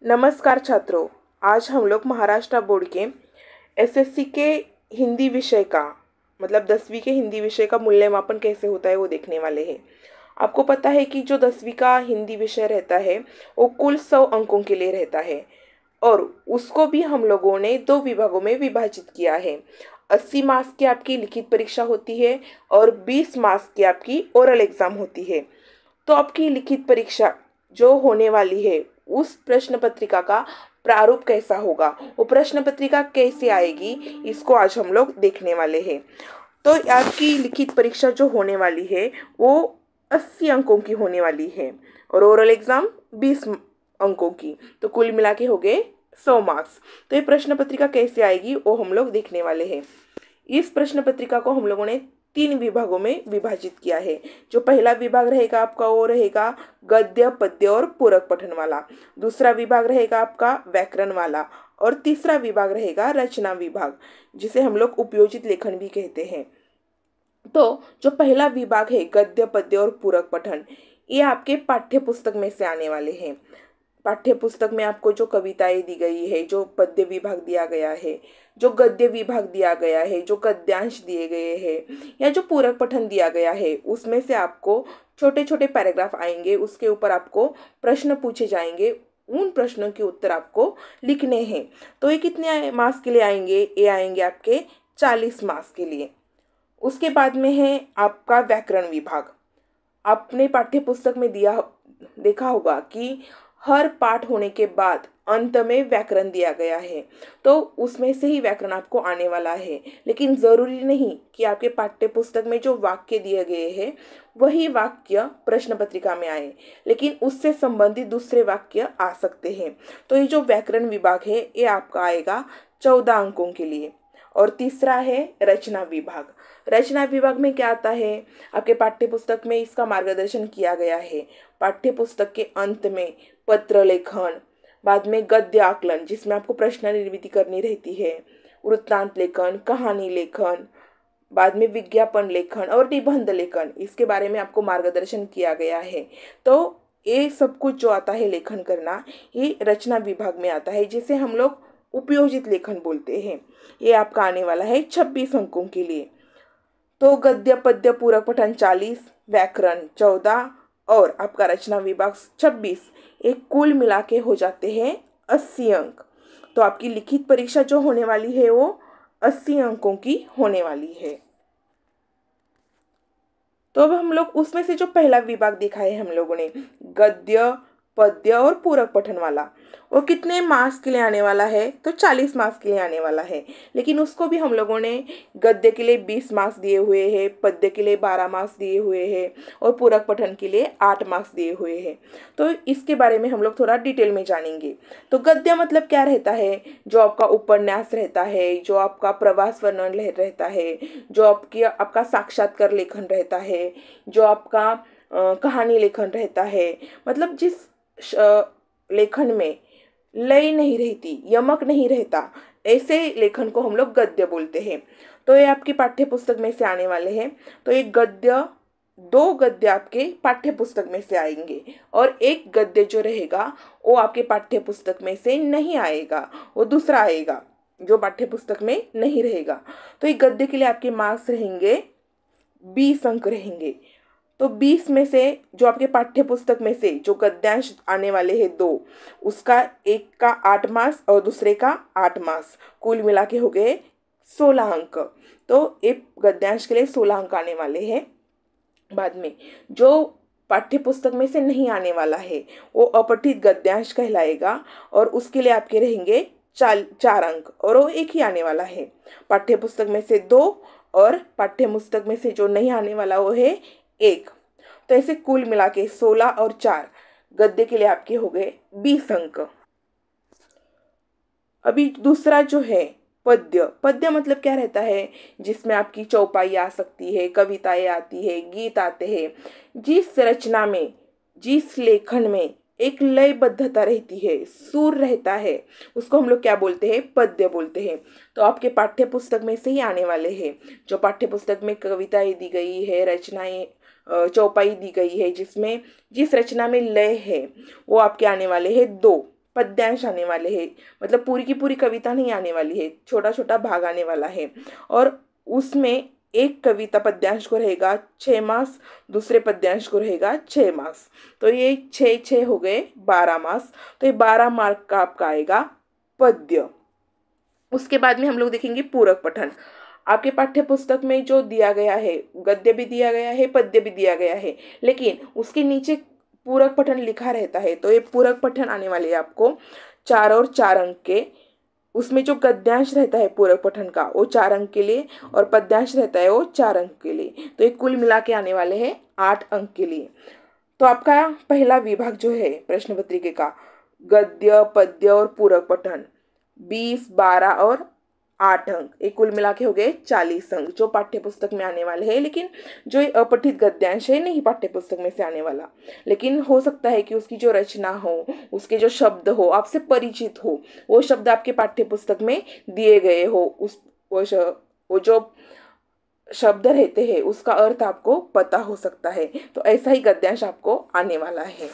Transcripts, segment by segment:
नमस्कार छात्रों। आज हम लोग महाराष्ट्र बोर्ड के एसएससी के हिंदी विषय का मतलब 10वीं के हिंदी विषय का मूल्यमापन कैसे होता है वो देखने वाले हैं। आपको पता है कि जो 10वीं का हिंदी विषय रहता है वो कुल 100 अंकों के लिए रहता है और उसको भी हम लोगों ने 2 विभागों में विभाजित किया है। 80 मार्क्स की आपकी लिखित परीक्षा होती है और 20 मार्क्स की आपकी ओरल एग्ज़ाम होती है। तो आपकी लिखित परीक्षा जो होने वाली है उस प्रश्न पत्रिका का प्रारूप कैसा होगा, वो प्रश्न पत्रिका कैसे आएगी, इसको आज हम लोग देखने वाले हैं। तो आपकी लिखित परीक्षा जो होने वाली है वो 80 अंकों की होने वाली है और ओरल एग्जाम 20 अंकों की, तो कुल मिला के हो गए 100 मार्क्स। तो ये प्रश्न पत्रिका कैसे आएगी वो हम लोग देखने वाले हैं। इस प्रश्न पत्रिका को हम लोगों ने 3 विभागों में विभाजित किया है। जो पहला विभाग रहेगा आपका वो रहेगा गद्य पद्य और पूरक पठन वाला, दूसरा विभाग रहेगा आपका व्याकरण वाला और तीसरा विभाग रहेगा रचना विभाग, जिसे हम लोग उपयोजित लेखन भी कहते हैं। तो जो पहला विभाग है गद्य पद्य और पूरक पठन, ये आपके पाठ्य पुस्तक में से आने वाले हैं। पाठ्य पुस्तक में आपको जो कविताएं दी गई है, जो पद्य विभाग दिया गया है, जो गद्य विभाग दिया गया है, जो गद्यांश दिए गए हैं या जो पूरक पठन दिया गया है, उसमें से आपको छोटे छोटे पैराग्राफ आएंगे, उसके ऊपर आपको प्रश्न पूछे जाएंगे। उन प्रश्नों के उत्तर आपको लिखने हैं। तो ये कितने मार्क्स के लिए आएंगे? ये आएंगे आपके 40 मार्क्स के लिए। उसके बाद में है आपका व्याकरण विभाग। आपने पाठ्य पुस्तक में देखा होगा कि हर पाठ होने के बाद अंत में व्याकरण दिया गया है, तो उसमें से ही व्याकरण आपको आने वाला है। लेकिन ज़रूरी नहीं कि आपके पाठ्य पुस्तक में जो वाक्य दिए गए हैं वही वाक्य प्रश्न पत्रिका में आए, लेकिन उससे संबंधित दूसरे वाक्य आ सकते हैं। तो ये जो व्याकरण विभाग है ये आपका आएगा 14 अंकों के लिए। और तीसरा है रचना विभाग। रचना विभाग में क्या आता है? आपके पाठ्य पुस्तक में इसका मार्गदर्शन किया गया है। पाठ्य पुस्तक के अंत में पत्र लेखन, बाद में गद्य आकलन जिसमें आपको प्रश्न निर्मिति करनी रहती है, वृत्तांत लेखन, कहानी लेखन, बाद में विज्ञापन लेखन और निबंध लेखन, इसके बारे में आपको मार्गदर्शन किया गया है। तो ये सब कुछ जो आता है लेखन करना, ये रचना विभाग में आता है, जिसे हम लोग उपयोजित लेखन बोलते हैं। ये आपका आने वाला है 26 अंकों के लिए। तो गद्य पद्य पूरक पठन 40, व्याकरण 14 और आपका रचना विभाग 26, एक कुल मिला के हो जाते हैं 80 अंक। तो आपकी लिखित परीक्षा जो होने वाली है वो 80 अंकों की होने वाली है। तो अब हम लोग उसमें से जो पहला विभाग देखा है हम लोगों ने गद्य पद्य और पूरक पठन वाला, वो कितने मार्क्स के लिए आने वाला है? तो 40 मार्क्स के लिए आने वाला है। लेकिन उसको भी हम लोगों ने गद्य के लिए 20 मार्क्स दिए हुए हैं, पद्य के लिए 12 मार्क्स दिए हुए हैं और पूरक पठन के लिए 8 मार्क्स दिए हुए हैं। तो इसके बारे में हम लोग थोड़ा डिटेल में जानेंगे। तो गद्य मतलब क्या रहता है? जो आपका उपन्यास रहता है, जो आपका प्रवास वर्णन रहता है, जो आपका साक्षात्कार लेखन रहता है, जो आपका कहानी लेखन रहता है, मतलब जिस लेखन में लय नहीं रहती, यमक नहीं रहता, ऐसे लेखन को हम लोग गद्य बोलते हैं। तो ये आपकी पाठ्य पुस्तक में से आने वाले हैं। तो एक गद्य, 2 गद्य आपके पाठ्य पुस्तक में से आएंगे और एक गद्य जो रहेगा वो आपके पाठ्य पुस्तक में से नहीं आएगा, वो दूसरा आएगा जो पाठ्य पुस्तक में नहीं रहेगा। तो एक गद्य के लिए आपके मार्क्स रहेंगे 20 अंक रहेंगे। तो 20 में से जो आपके पाठ्य पुस्तक में से जो गद्यांश आने वाले हैं 2, उसका एक का 8 मार्क्स और दूसरे का 8 मार्क्स, कुल मिला के हो गए 16 अंक। तो एक गद्यांश के लिए 16 अंक आने वाले हैं। बाद में जो पाठ्य पुस्तक में से नहीं आने वाला है वो अपठित गद्यांश कहलाएगा और उसके लिए आपके रहेंगे 4 अंक और वो एक ही आने वाला है। पाठ्य पुस्तक में से 2 और पाठ्य पुस्तक में से जो नहीं आने वाला वो है 1। तो ऐसे कुल मिला के 16 और 4 गद्य के लिए आपके हो गए 20 अंक। अभी दूसरा जो है पद्य। पद्य मतलब क्या रहता है? जिसमें आपकी चौपाई आ सकती है, कविताएं आती है, गीत आते हैं, जिस रचना में, जिस लेखन में एक लयबद्धता रहती है, सुर रहता है, उसको हम लोग क्या बोलते हैं? पद्य बोलते हैं। तो आपके पाठ्य पुस्तक में से ही आने वाले हैं। जो पाठ्य पुस्तक में कविताएं दी गई है, रचनाएं, चौपाई दी गई है, जिसमें जिस रचना में लय है वो आपके आने वाले हैं 2। पद्यांश आने वाले हैं, मतलब पूरी की पूरी कविता नहीं आने वाली है, छोटा छोटा भाग आने वाला है। और उसमें एक कविता पद्यांश को रहेगा 6 मार्क्स, दूसरे पद्यांश को रहेगा 6 मार्क्स। तो ये 6 6 हो गए 12 मार्क्स। तो ये 12 मार्क का आपका आएगा पद्य। उसके बाद में हम लोग देखेंगे पूरक पठन। आपके पाठ्य पुस्तक में जो दिया गया है, गद्य भी दिया गया है, पद्य भी दिया गया है, लेकिन उसके नीचे पूरक पठन लिखा रहता है। तो ये पूरक पठन आने वाले हैं आपको 4 और 4 अंक के। उसमें जो गद्यांश रहता है पूरक पठन का वो 4 अंक के लिए, और पद्यांश रहता है वो 4 अंक के लिए। तो ये कुल मिला के आने वाले हैं 8 अंक के लिए। तो आपका पहला विभाग जो है प्रश्न पत्रिका का, गद्य, पद्य और पूरक पठन, 20, 12 और 8 अंक, ये कुल मिला के हो गए 40 अंक जो पाठ्य पुस्तक में आने वाले हैं। लेकिन जो ये अपठित गद्यांश है नहीं पाठ्य पुस्तक में से आने वाला, लेकिन हो सकता है कि उसकी जो रचना हो, उसके जो शब्द हो, आपसे परिचित हो, वो शब्द आपके पाठ्य पुस्तक में दिए गए हो, वो जो शब्द रहते हैं उसका अर्थ आपको पता हो सकता है। तो ऐसा ही गद्यांश आपको आने वाला है।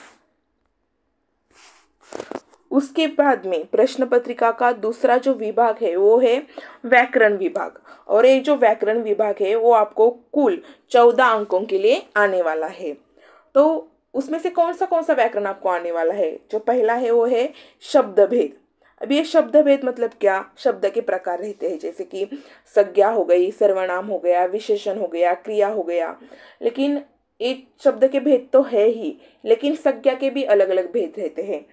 उसके बाद में प्रश्न पत्रिका का दूसरा जो विभाग है वो है व्याकरण विभाग। और ये जो व्याकरण विभाग है वो आपको कुल 14 अंकों के लिए आने वाला है। तो उसमें से कौन सा व्याकरण आपको आने वाला है? जो पहला है वो है शब्द भेद। अब ये शब्द भेद मतलब क्या? शब्द के प्रकार रहते हैं, जैसे कि संज्ञा हो गई, सर्वनाम हो गया, विशेषण हो गया, क्रिया हो गया। लेकिन एक शब्द के भेद तो है ही, लेकिन संज्ञा के भी अलग अलग भेद रहते हैं।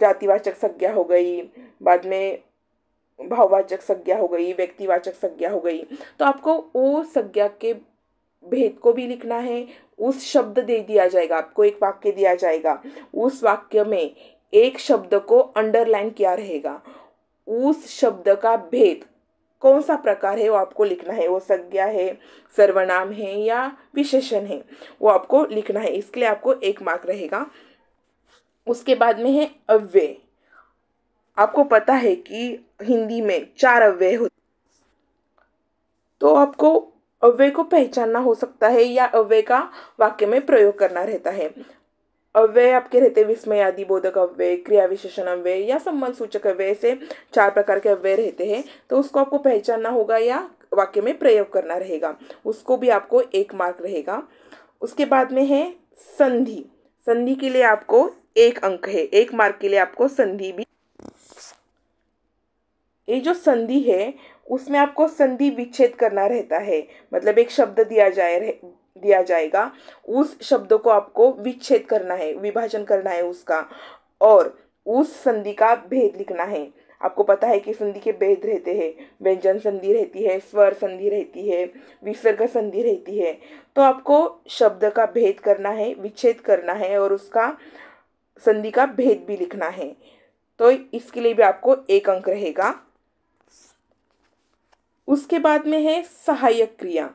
जातिवाचक संज्ञा हो गई, बाद में भाववाचक संज्ञा हो गई, व्यक्तिवाचक संज्ञा हो गई। तो आपको वो संज्ञा के भेद को भी लिखना है। उस शब्द दे दिया जाएगा आपको, एक वाक्य दिया जाएगा, उस वाक्य में एक शब्द को अंडरलाइन किया रहेगा, उस शब्द का भेद कौन सा प्रकार है वो आपको लिखना है। वो संज्ञा है, सर्वनाम है या विशेषण है, वो आपको लिखना है। इसके लिए आपको 1 मार्क रहेगा। उसके बाद में है अव्यय। आपको पता है कि हिंदी में 4 अव्यय होते, तो आपको अव्यय को पहचानना हो सकता है या अव्यय का वाक्य में प्रयोग करना रहता है। अव्यय आपके रहते हैं विस्मयादि बोधक अव्यय, क्रिया विशेषण अव्यय या संबंध सूचक अव्यय, से 4 प्रकार के अव्यय रहते हैं। तो उसको आपको पहचानना होगा या वाक्य में प्रयोग करना रहेगा, उसको भी आपको 1 मार्क रहेगा। उसके बाद में है संधि। संधि के लिए आपको 1 अंक है, 1 मार्क के लिए आपको संधि भी। ये जो संधि है उसमें आपको संधि विच्छेद करना रहता है, मतलब एक शब्द दिया जाएगा, उस शब्द को आपको विच्छेद करना है, विभाजन करना है उसका, और उस संधि का भेद लिखना है। आपको पता है कि संधि के भेद रहते हैं, व्यंजन संधि रहती है, स्वर संधि रहती है, विसर्ग संधि रहती है। तो आपको शब्द का भेद करना है, विच्छेद करना है, और उसका संधि का भेद भी लिखना है। तो इसके लिए भी आपको 1 अंक रहेगा। उसके बाद में है सहायक क्रिया।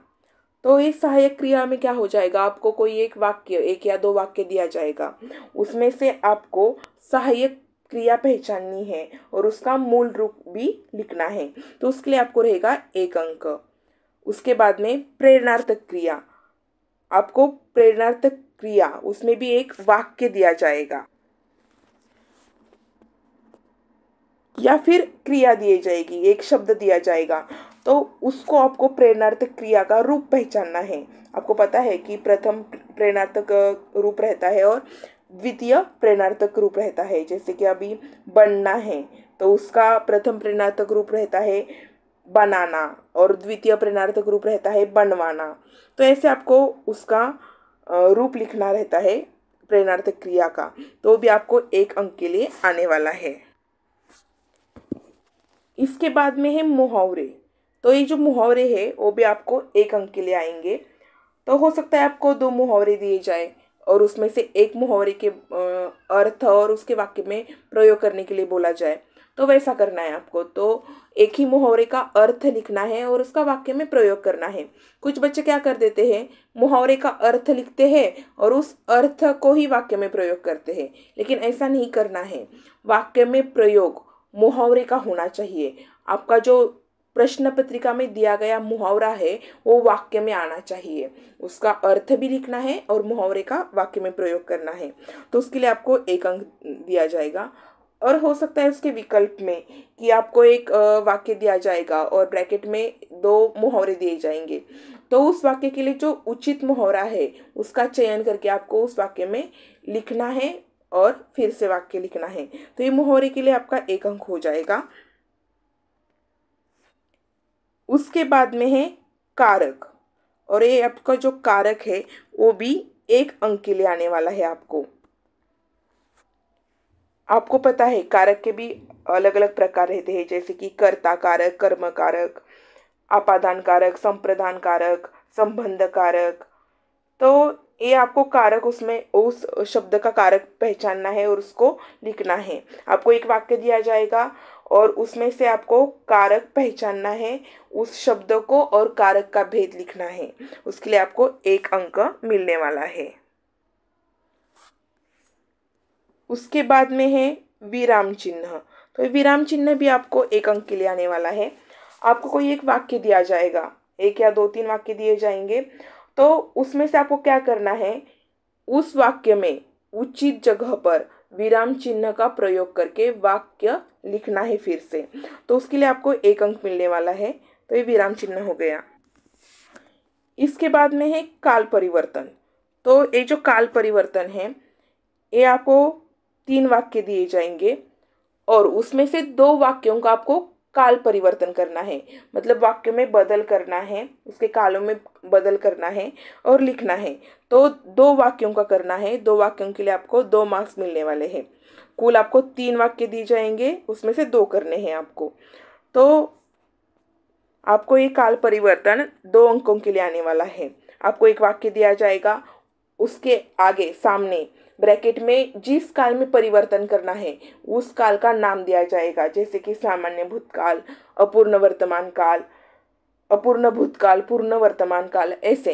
तो इस सहायक क्रिया में क्या हो जाएगा, आपको कोई एक वाक्य, 1 या 2 वाक्य दिया जाएगा, उसमें से आपको सहायक क्रिया पहचाननी है और उसका मूल रूप भी लिखना है। तो उसके लिए आपको रहेगा 1 अंक। उसके बाद में प्रेरणार्थक क्रिया। आपको प्रेरणार्थक क्रिया, उसमें भी एक वाक्य दिया जाएगा या फिर क्रिया दी जाएगी, एक शब्द दिया जाएगा, तो उसको आपको प्रेरणार्थक क्रिया का रूप पहचानना है। आपको पता है कि प्रथम प्रेरणार्थक रूप रहता है और द्वितीय प्रेरणार्थक रूप रहता है। जैसे कि अभी बनना है तो उसका प्रथम प्रेरणार्थक रूप रहता है बनाना और द्वितीय प्रेरणार्थक रूप रहता है बनवाना। तो ऐसे आपको उसका रूप लिखना रहता है प्रेरणार्थक क्रिया का। तो भी आपको 1 अंक के लिए आने वाला है। इसके बाद में है मुहावरे। तो ये जो मुहावरे है वो भी आपको 1 अंक के लिए आएंगे। तो हो सकता है आपको 2 मुहावरे दिए जाए और उसमें से एक मुहावरे के अर्थ और उसके वाक्य में प्रयोग करने के लिए बोला जाए, तो वैसा करना है आपको। तो एक ही मुहावरे का अर्थ लिखना है और उसका वाक्य में प्रयोग करना है। कुछ बच्चे क्या कर देते हैं, मुहावरे का अर्थ लिखते हैं और उस अर्थ को ही वाक्य में प्रयोग करते हैं, लेकिन ऐसा नहीं करना है। वाक्य में प्रयोग मुहावरे का होना चाहिए। आपका जो प्रश्न पत्रिका में दिया गया मुहावरा है वो वाक्य में आना चाहिए, उसका अर्थ भी लिखना है और मुहावरे का वाक्य में प्रयोग करना है। तो उसके लिए आपको 1 अंक दिया जाएगा। और हो सकता है उसके विकल्प में कि आपको एक वाक्य दिया जाएगा और ब्रैकेट में दो मुहावरे दिए जाएंगे। तो उस वाक्य के लिए जो उचित मुहावरा है उसका चयन करके आपको उस वाक्य में लिखना है और फिर से वाक्य लिखना है। तो ये मुहावरे के लिए आपका 1 अंक हो जाएगा। उसके बाद में है कारक, और ये आपका जो कारक है वो भी 1 अंक के लिए आने वाला है आपको। आपको पता है कारक के भी अलग अलग प्रकार रहते हैं, जैसे कि कर्ता कारक, कर्म कारक, अपादान कारक, संप्रदान कारक, संबंध कारक। तो ये आपको कारक उसमें उस शब्द का कारक पहचानना है और उसको लिखना है। आपको एक वाक्य दिया जाएगा और उसमें से आपको कारक पहचानना है, उस शब्द को और कारक का भेद लिखना है। उसके लिए आपको 1 अंक मिलने वाला है। उसके बाद में है विराम चिन्ह। तो विराम चिन्ह भी आपको 1 अंक के लिए आने वाला है। आपको कोई एक वाक्य दिया जाएगा, 1 या 2-3 वाक्य दिए जाएंगे। तो उसमें से आपको क्या करना है, उस वाक्य में उचित जगह पर विराम चिन्ह का प्रयोग करके वाक्य लिखना है फिर से। तो उसके लिए आपको 1 अंक मिलने वाला है। तो ये विराम चिन्ह हो गया। इसके बाद में है काल परिवर्तन। तो ये जो काल परिवर्तन है, ये आपको 3 वाक्य दिए जाएंगे और उसमें से 2 वाक्यों का आपको काल परिवर्तन करना है, मतलब वाक्य में बदल करना है, उसके कालों में बदल करना है और लिखना है। तो 2 वाक्यों का करना है। 2 वाक्यों के लिए आपको 2 मार्क्स मिलने वाले हैं। कुल आपको 3 वाक्य दिए जाएंगे, उसमें से 2 करने हैं आपको। तो आपको ये काल परिवर्तन 2 अंकों के लिए आने वाला है। आपको एक वाक्य दिया जाएगा, उसके आगे सामने ब्रैकेट में जिस काल में परिवर्तन करना है उस काल का नाम दिया जाएगा, जैसे कि सामान्य भूतकाल, अपूर्ण वर्तमान काल, अपूर्ण भूतकाल, पूर्ण वर्तमान काल, ऐसे।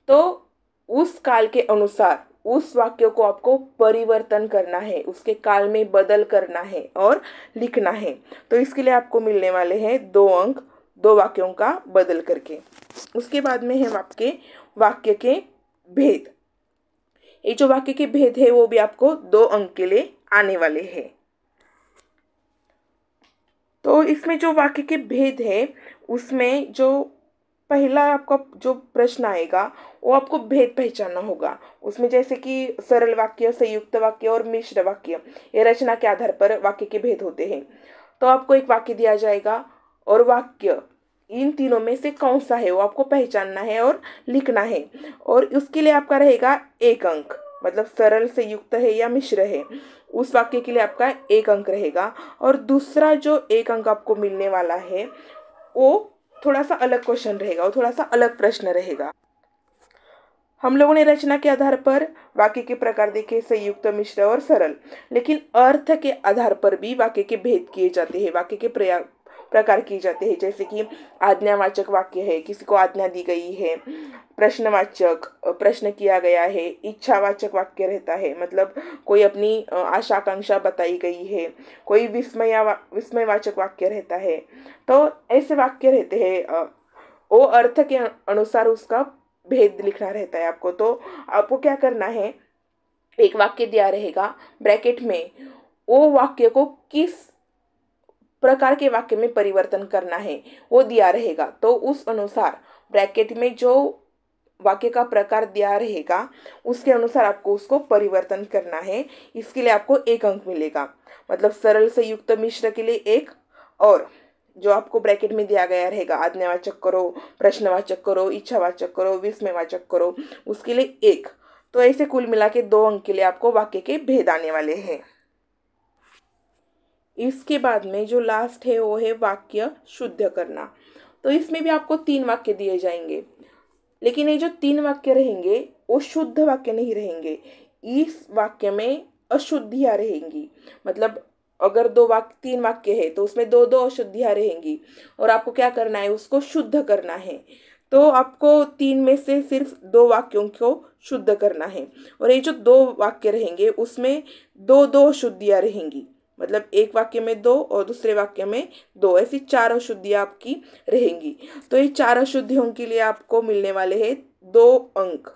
तो उस काल के अनुसार उस वाक्य को आपको परिवर्तन करना है, उसके काल में बदल करना है और लिखना है। तो इसके लिए आपको मिलने वाले हैं 2 अंक, 2 वाक्यों का बदल करके। उसके बाद में है आपके वाक्य के भेद। ये जो वाक्य के भेद है वो भी आपको 2 अंक के लिए आने वाले हैं। तो इसमें जो वाक्य के भेद है उसमें जो पहला आपका जो प्रश्न आएगा वो आपको भेद पहचानना होगा। उसमें जैसे कि सरल वाक्य, संयुक्त वाक्य और मिश्र वाक्य, ये रचना के आधार पर वाक्य के भेद होते हैं। तो आपको एक वाक्य दिया जाएगा और वाक्य इन तीनों में से कौन सा है वो आपको पहचानना है और लिखना है। और उसके लिए आपका रहेगा 1 अंक, मतलब सरल, संयुक्त है या मिश्र है, उस वाक्य के लिए आपका 1 अंक रहेगा। और दूसरा जो 1 अंक आपको मिलने वाला है वो थोड़ा सा अलग क्वेश्चन रहेगा, वो थोड़ा सा अलग प्रश्न रहेगा। हम लोगों ने रचना के आधार पर वाक्य के प्रकार देखे, संयुक्त, मिश्र और सरल, लेकिन अर्थ के आधार पर भी वाक्य के भेद किए जाते हैं, वाक्य के प्रकार किए जाते हैं। जैसे कि आज्ञावाचक वाक्य है, किसी को आज्ञा दी गई है। प्रश्नवाचक, प्रश्न किया गया है। इच्छावाचक वाक्य रहता है, मतलब कोई अपनी आशा आकांक्षा बताई गई है। कोई विस्मयवाचक वाक्य रहता है। तो ऐसे वाक्य रहते हैं, वो अर्थ के अनुसार उसका भेद लिखना रहता है आपको। तो आपको क्या करना है, एक वाक्य दिया रहेगा, ब्रैकेट में वो वाक्य को किस प्रकार के वाक्य में परिवर्तन करना है वो दिया रहेगा। तो उस अनुसार ब्रैकेट में जो वाक्य का प्रकार दिया रहेगा उसके अनुसार आपको उसको परिवर्तन करना है। इसके लिए आपको 1 अंक मिलेगा, मतलब सरल, संयुक्त, मिश्र के लिए 1, और जो आपको ब्रैकेट में दिया गया रहेगा, आज्ञावाचक करो, प्रश्नवाचक करो, इच्छावाचक करो, विस्मयवाचक करो, उसके लिए 1। तो ऐसे कुल मिला के 2 अंक के लिए आपको वाक्य के भेद आने वाले हैं। इसके बाद में जो लास्ट है वो है वाक्य शुद्ध करना। तो इसमें भी आपको 3 वाक्य दिए जाएंगे, लेकिन ये जो 3 वाक्य रहेंगे वो शुद्ध वाक्य नहीं रहेंगे। इस वाक्य में अशुद्धियाँ रहेंगी, मतलब अगर 3 वाक्य है तो उसमें 2-2 अशुद्धियाँ रहेंगी और आपको क्या करना है, उसको शुद्ध करना है। तो आपको 3 में से सिर्फ 2 वाक्यों को शुद्ध करना है। और ये जो 2 वाक्य रहेंगे उसमें 2-2 अशुद्धियाँ रहेंगी, मतलब एक वाक्य में 2 और दूसरे वाक्य में 2, ऐसी 4 अशुद्धियाँ आपकी रहेंगी। तो ये 4 अशुद्धियों के लिए आपको मिलने वाले हैं 2 अंक।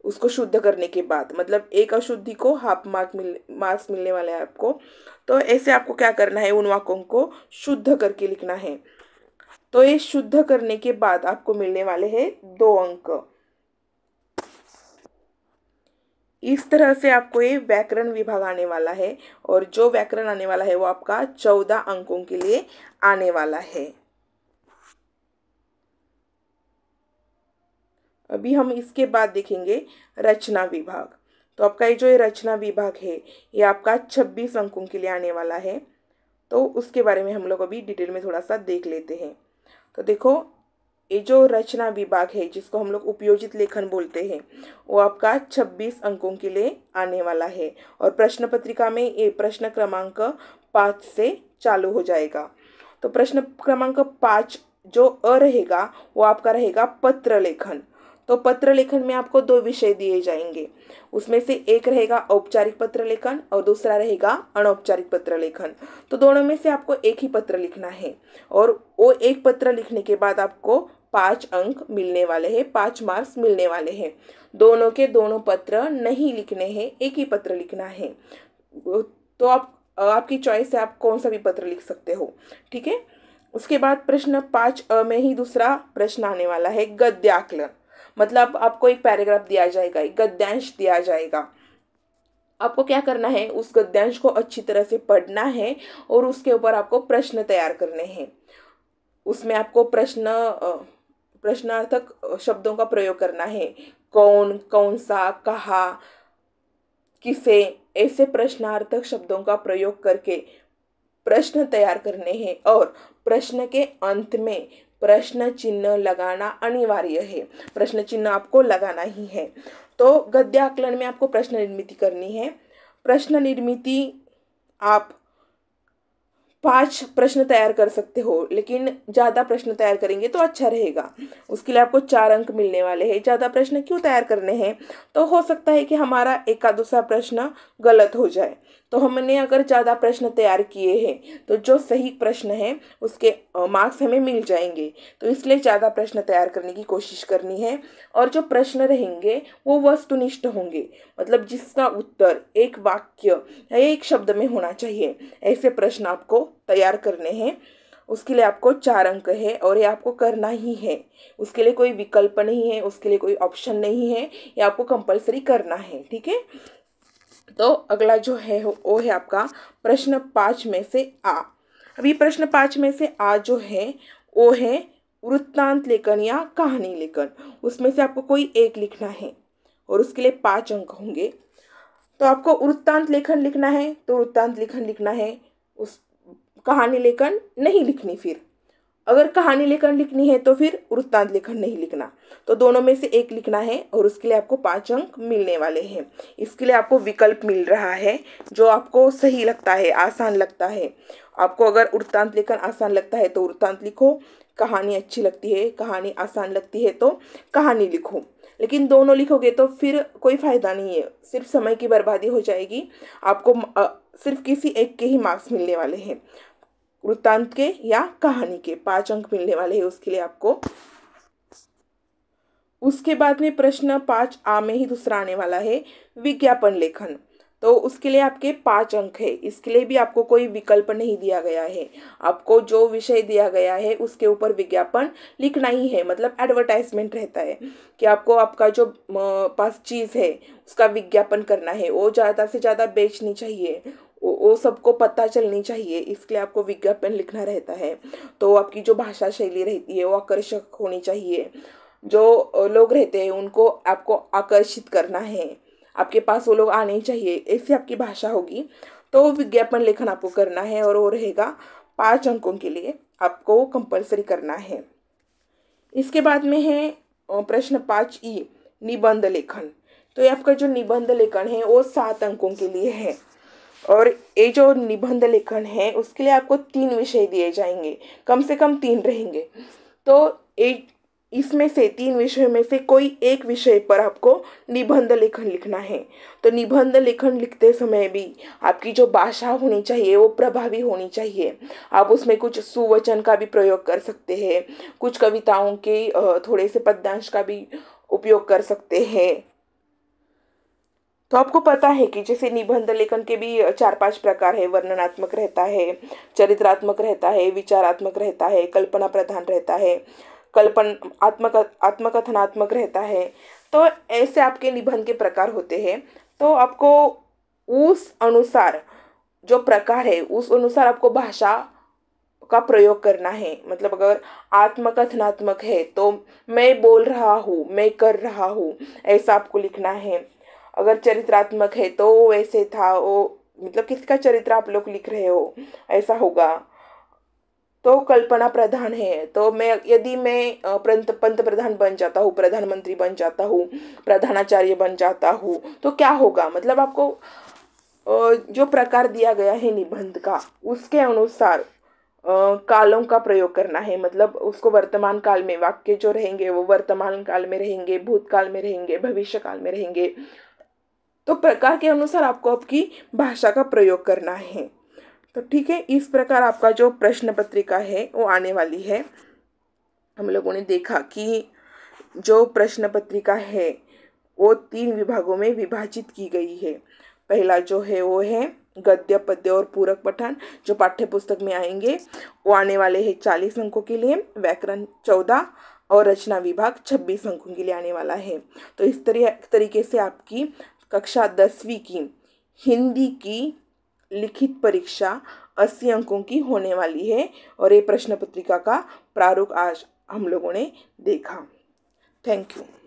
उसको शुद्ध करने के बाद, मतलब एक अशुद्धि को हाफ मार्क्स मिलने वाले हैं आपको। तो ऐसे आपको क्या करना है, उन वाक्यों को शुद्ध करके लिखना है। तो ये शुद्ध करने के बाद आपको मिलने वाले हैं 2 अंक। इस तरह से आपको ये व्याकरण विभाग आने वाला है, और जो व्याकरण आने वाला है वो आपका 14 अंकों के लिए आने वाला है। अभी हम इसके बाद देखेंगे रचना विभाग। तो आपका ये जो ये रचना विभाग है ये आपका 26 अंकों के लिए आने वाला है। तो उसके बारे में हम लोग अभी डिटेल में थोड़ा सा देख लेते हैं। तो देखो, ये जो रचना विभाग है जिसको हम लोग उपयोजित लेखन बोलते हैं, वो आपका 26 अंकों के लिए आने वाला है। और प्रश्न पत्रिका में ये प्रश्न क्रमांक 5 से चालू हो जाएगा। तो प्रश्न क्रमांक 5 जो रहेगा वो आपका रहेगा पत्र लेखन। तो पत्र लेखन में आपको 2 विषय दिए जाएंगे, उसमें से एक रहेगा औपचारिक पत्र लेखन और दूसरा रहेगा अनौपचारिक पत्र लेखन। तो दोनों में से आपको एक ही पत्र लिखना है, और वो एक पत्र लिखने के बाद आपको 5 अंक मिलने वाले हैं, 5 मार्क्स मिलने वाले हैं। दोनों के दोनों पत्र नहीं लिखने हैं, एक ही पत्र लिखना है। तो आपकी चॉइस है, आप कौन सा भी पत्र लिख सकते हो, ठीक है। उसके बाद प्रश्न 5 में ही दूसरा प्रश्न आने वाला है गद्याकलन। मतलब आपको एक पैराग्राफ दिया जाएगा, एक गद्यांश दिया जाएगा। आपको क्या करना है, उस गद्यांश को अच्छी तरह से पढ़ना है और उसके ऊपर आपको प्रश्न तैयार करने हैं। उसमें आपको प्रश्नार्थक शब्दों का प्रयोग करना है। कौन, कौन सा, कहा, किसे, ऐसे प्रश्नार्थक शब्दों का प्रयोग करके प्रश्न तैयार करने हैं। और प्रश्न के अंत में प्रश्न चिन्ह लगाना अनिवार्य है, प्रश्न चिन्ह आपको लगाना ही है। तो गद्य आकलन में आपको प्रश्न निर्मिति करनी है। प्रश्न निर्मिति आप 5 प्रश्न तैयार कर सकते हो, लेकिन ज़्यादा प्रश्न तैयार करेंगे तो अच्छा रहेगा। उसके लिए आपको 4 अंक मिलने वाले हैं। ज़्यादा प्रश्न क्यों तैयार करने हैं, तो हो सकता है कि हमारा एक दूसरा प्रश्न गलत हो जाए। तो हमने अगर ज़्यादा प्रश्न तैयार किए हैं तो जो सही प्रश्न है उसके मार्क्स हमें मिल जाएंगे। तो इसलिए ज़्यादा प्रश्न तैयार करने की कोशिश करनी है। और जो प्रश्न रहेंगे वो वस्तुनिष्ठ होंगे, मतलब जिसका उत्तर एक वाक्य या एक शब्द में होना चाहिए, ऐसे प्रश्न आपको तैयार करने हैं। उसके लिए आपको 4 अंक है और ये आपको करना ही है। उसके लिए कोई विकल्प नहीं है, उसके लिए कोई ऑप्शन नहीं है, ये आपको कंपलसरी करना है, ठीक है। तो अगला जो है वो है आपका प्रश्न 5 में से आ। अभी प्रश्न 5 में से आ जो है वो है वृत्तांत लेखन या कहानी लेखन। उसमें से आपको कोई एक लिखना है और उसके लिए 5 अंक होंगे। तो आपको वृत्तांत लेखन लिखना है तो वृत्तांत लेखन लिखना है, उस कहानी लेखन नहीं लिखनी। फिर अगर कहानी लेखन लिखनी है तो फिर वृत्तांत लेखन नहीं लिखना। तो दोनों में से एक लिखना है और उसके लिए आपको 5 अंक मिलने वाले हैं। इसके लिए आपको विकल्प मिल रहा है जो आपको सही लगता है, आसान लगता है। आपको अगर वृत्तांत लेखन आसान लगता है तो वृत्तांत लिखो, कहानी अच्छी लगती है, कहानी आसान लगती है तो कहानी लिखो। लेकिन दोनों लिखोगे तो फिर कोई फ़ायदा नहीं है, सिर्फ समय की बर्बादी हो जाएगी। आपको सिर्फ किसी एक के ही मार्क्स मिलने वाले हैं, वृत्तांत के या कहानी के 5 अंक मिलने वाले हैं उसके लिए आपको। उसके बाद में प्रश्न 5 आ में ही दूसरा आने वाला है विज्ञापन लेखन। तो उसके लिए आपके 5 अंक है। इसके लिए भी आपको कोई विकल्प नहीं दिया गया है, आपको जो विषय दिया गया है उसके ऊपर विज्ञापन लिखना ही है। मतलब एडवर्टाइजमेंट रहता है कि आपको आपका जो पास चीज़ है उसका विज्ञापन करना है, वो ज़्यादा से ज़्यादा बेचनी चाहिए, वो सबको पता चलनी चाहिए। इसके लिए आपको विज्ञापन लिखना रहता है। तो आपकी जो भाषा शैली रहती है वो आकर्षक होनी चाहिए, जो लोग रहते हैं उनको आपको आकर्षित करना है, आपके पास वो लोग आने चाहिए, ऐसी आपकी भाषा होगी। तो विज्ञापन लेखन आपको करना है और वो रहेगा 5 अंकों के लिए, आपको कंपलसरी करना है। इसके बाद में है प्रश्न 5 निबंध लेखन। तो ये आपका जो निबंध लेखन है वो 7 अंकों के लिए है। और ये जो निबंध लेखन है उसके लिए आपको 3 विषय दिए जाएंगे, कम से कम 3 रहेंगे। तो एक इसमें से 3 विषयों में से कोई एक विषय पर आपको निबंध लेखन लिखना है। तो निबंध लेखन लिखते समय भी आपकी जो भाषा होनी चाहिए वो प्रभावी होनी चाहिए। आप उसमें कुछ सुवचन का भी प्रयोग कर सकते हैं, कुछ कविताओं के थोड़े से पद्यांश का भी उपयोग कर सकते हैं। तो आपको पता है कि जैसे निबंध लेखन के भी 4-5 प्रकार है। वर्णनात्मक रहता है, चरित्रात्मक रहता है, विचारात्मक रहता है, कल्पना प्रधान रहता है, आत्मकथनात्मक रहता है। तो ऐसे आपके निबंध के प्रकार होते हैं। तो आपको उस अनुसार जो प्रकार है उस अनुसार आपको भाषा का प्रयोग करना है। मतलब अगर आत्मकथनात्मक है तो मैं बोल रहा हूँ, मैं कर रहा हूँ, ऐसा आपको लिखना है। अगर चरित्रात्मक है तो वो वैसे था, वो मतलब किसका चरित्र आप लोग लिख रहे हो, ऐसा होगा। तो कल्पना प्रधान है तो मैं यदि मैं पंत प्रधान बन जाता हूँ, प्रधानमंत्री बन जाता हूँ, प्रधानाचार्य बन जाता हूँ, तो क्या होगा। मतलब आपको जो प्रकार दिया गया है निबंध का उसके अनुसार कालों का प्रयोग करना है। मतलब उसको वर्तमान काल में, वाक्य जो रहेंगे वो वर्तमान काल में रहेंगे, भूतकाल में रहेंगे, भविष्य काल में रहेंगे। तो प्रकार के अनुसार आपको आपकी भाषा का प्रयोग करना है। तो ठीक है, इस प्रकार आपका जो प्रश्न पत्रिका है वो आने वाली है। हम लोगों ने देखा कि जो प्रश्न पत्रिका है वो 3 विभागों में विभाजित की गई है। पहला जो है वो है गद्य, पद्य और पूरक पठन, जो पाठ्य पुस्तक में आएंगे। वो आने वाले हैं 40 अंकों के लिए, व्याकरण 14 और रचना विभाग 26 अंकों के लिए आने वाला है। तो इस तरीके से आपकी कक्षा 10वीं की हिंदी की लिखित परीक्षा 80 अंकों की होने वाली है। और ये प्रश्न पत्रिका का प्रारूप आज हम लोगों ने देखा। Thank you.